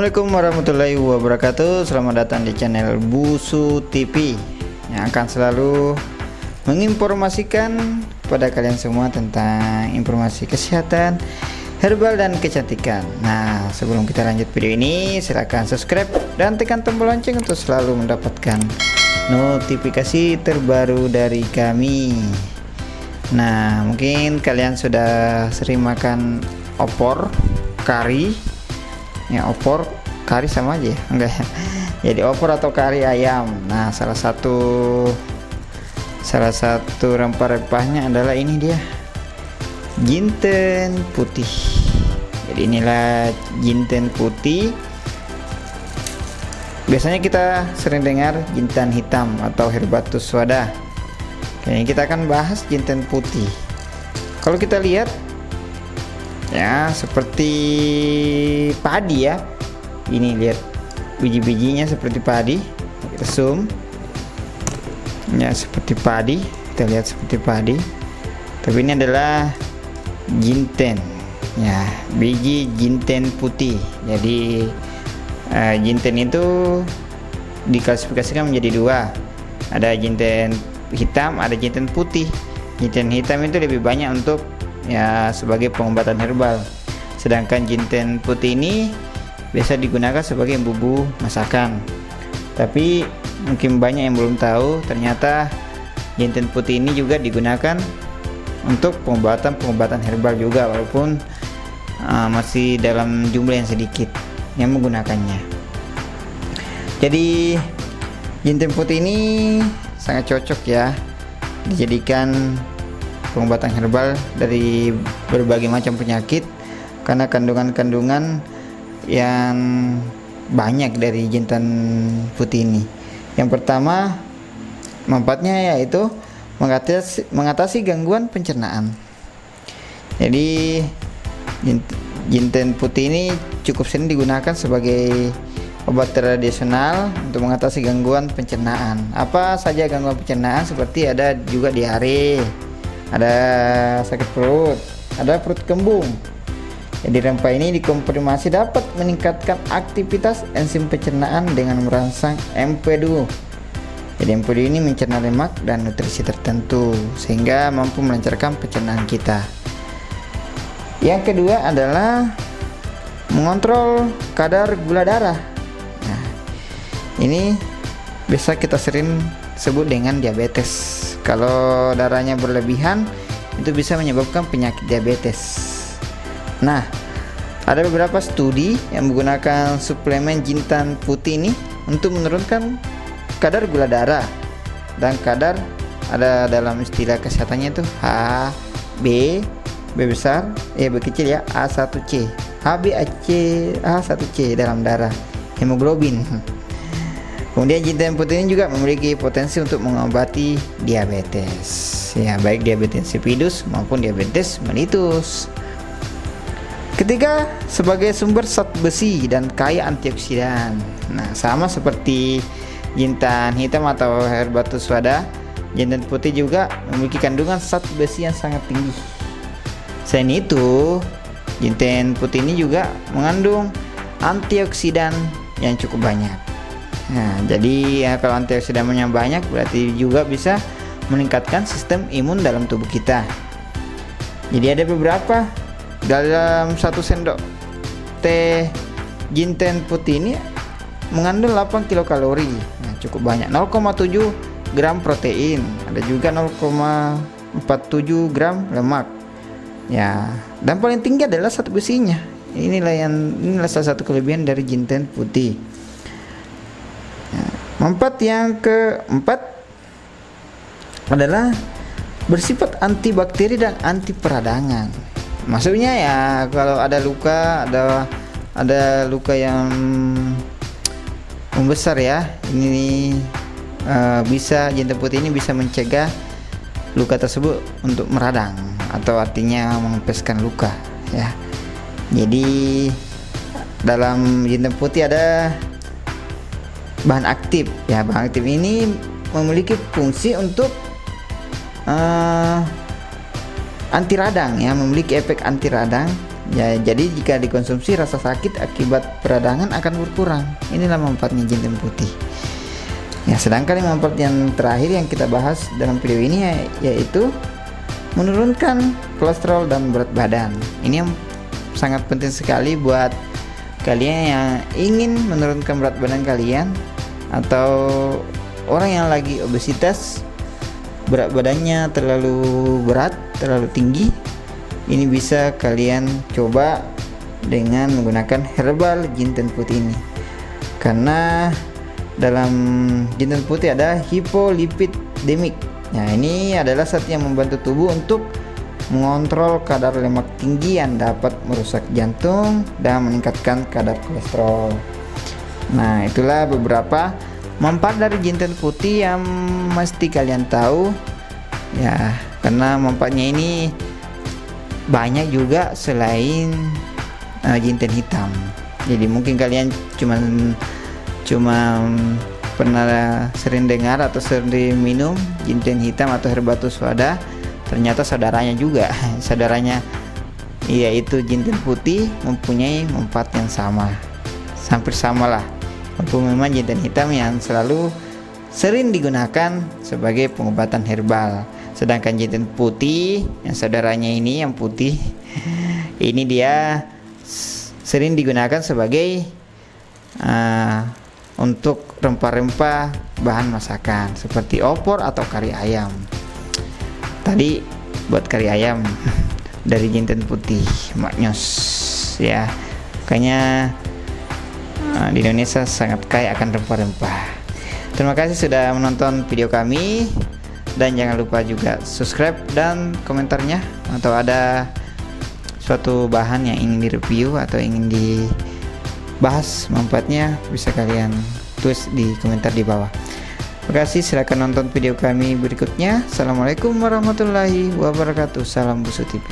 Assalamualaikum warahmatullahi wabarakatuh. Selamat datang di channel Busu TV yang akan selalu menginformasikan kepada kalian semua tentang informasi kesehatan, herbal, dan kecantikan. Nah, sebelum kita lanjut video ini, silahkan subscribe dan tekan tombol lonceng untuk selalu mendapatkan notifikasi terbaru dari kami. Nah, mungkin kalian sudah sering makan opor kari. Ya, opor kari sama aja ya? Enggak ya? Jadi opor atau kari ayam. Nah, salah satu rempah-rempahnya adalah ini dia, jinten putih. Jadi inilah jinten putih. Biasanya kita sering dengar jintan hitam atau herbatus swada. Kayaknya kita akan bahas jinten putih. Kalau kita lihat ya, seperti padi ya. Ini lihat biji-bijinya seperti padi. Kita zoom. Ya, seperti padi. Kita lihat seperti padi. Tapi ini adalah jinten. Ya, biji jinten putih. Jadi jinten itu diklasifikasikan menjadi dua. Ada jinten hitam, ada jinten putih. Jinten hitam itu lebih banyak untuk ya sebagai pengobatan herbal, sedangkan jinten putih ini biasa digunakan sebagai bumbu masakan. Tapi mungkin banyak yang belum tahu, ternyata jinten putih ini juga digunakan untuk pengobatan herbal juga, walaupun masih dalam jumlah yang sedikit yang menggunakannya. Jadi jinten putih ini sangat cocok ya dijadikan pengobatan herbal dari berbagai macam penyakit karena kandungan-kandungan yang banyak dari jinten putih ini. Yang pertama, manfaatnya yaitu mengatasi gangguan pencernaan. Jadi jinten putih ini cukup sering digunakan sebagai obat tradisional untuk mengatasi gangguan pencernaan. Apa saja gangguan pencernaan? Seperti ada juga diare, ada sakit perut, ada perut kembung. Jadi rempah ini dikonfirmasi dapat meningkatkan aktivitas enzim pencernaan dengan merangsang empedu. Jadi empedu ini mencerna lemak dan nutrisi tertentu sehingga mampu melancarkan pencernaan kita. Yang kedua adalah mengontrol kadar gula darah. Nah, ini biasa kita sering sebut dengan diabetes. Kalau darahnya berlebihan, itu bisa menyebabkan penyakit diabetes. Nah, ada beberapa studi yang menggunakan suplemen jintan putih ini untuk menurunkan kadar gula darah dan kadar, ada dalam istilah kesehatannya itu H, B besar, B kecil ya, A1C, HbA1c, A1C dalam darah, hemoglobin. Kemudian jinten putih ini juga memiliki potensi untuk mengobati diabetes, ya baik diabetes insipidus maupun diabetes mellitus. Ketiga, sebagai sumber zat besi dan kaya antioksidan. Nah, sama seperti jintan hitam atau herbatus swada, jinten putih juga memiliki kandungan zat besi yang sangat tinggi. Selain itu, jinten putih ini juga mengandung antioksidan yang cukup banyak. Nah, jadi ya, kalau antioksidannya banyak berarti juga bisa meningkatkan sistem imun dalam tubuh kita. Jadi ada beberapa, dalam 1 sendok teh jinten putih ini mengandung 8 kilokalori. Nah, cukup banyak. 0,7 gram protein, ada juga 0,47 gram lemak. Ya, dan paling tinggi adalah zat besinya. Inilah salah satu kelebihan dari jinten putih. Manfaat yang keempat adalah bersifat antibakteri dan anti peradangan. Maksudnya ya, kalau ada luka, ada luka yang membesar ya, ini bisa jinten putih ini bisa mencegah luka tersebut untuk meradang, atau artinya mengempeskan luka ya. Jadi dalam jinten putih ada bahan aktif ya. Bahan aktif ini memiliki fungsi untuk anti radang ya, memiliki efek anti radang Ya, jadi jika dikonsumsi rasa sakit akibat peradangan akan berkurang. Inilah manfaatnya jinten putih. Ya, sedangkan manfaat yang terakhir yang kita bahas dalam video ini yaitu menurunkan kolesterol dan berat badan. Ini yang sangat penting sekali buat kalian yang ingin menurunkan berat badan kalian, atau orang yang lagi obesitas, berat badannya terlalu berat, terlalu tinggi. Ini bisa kalian coba dengan menggunakan herbal jinten putih ini, karena dalam jinten putih ada hipolipidemik. Nah, ini adalah zat yang membantu tubuh untuk mengontrol kadar lemak tinggi yang dapat merusak jantung dan meningkatkan kadar kolesterol. Nah, itulah beberapa manfaat dari jinten putih yang mesti kalian tahu ya, karena manfaatnya ini banyak juga selain jinten hitam. Jadi mungkin kalian cuma pernah sering dengar atau sering minum jinten hitam atau herbatus wada, ternyata saudaranya yaitu jinten putih mempunyai manfaat yang sama, hampir sama lah, walaupun memang jinten hitam yang selalu sering digunakan sebagai pengobatan herbal, sedangkan jinten putih yang saudaranya ini yang putih ini dia sering digunakan sebagai untuk rempah-rempah bahan masakan seperti opor atau kari ayam. Tadi buat kari ayam dari jinten putih maknyos ya, kayaknya di Indonesia sangat kaya akan rempah-rempah. Terima kasih sudah menonton video kami, dan jangan lupa juga subscribe dan komentarnya, atau ada suatu bahan yang ingin direview atau ingin dibahas manfaatnya bisa kalian tulis di komentar di bawah. Terima kasih, silakan nonton video kami berikutnya. Assalamualaikum warahmatullahi wabarakatuh. Salam Busu TV.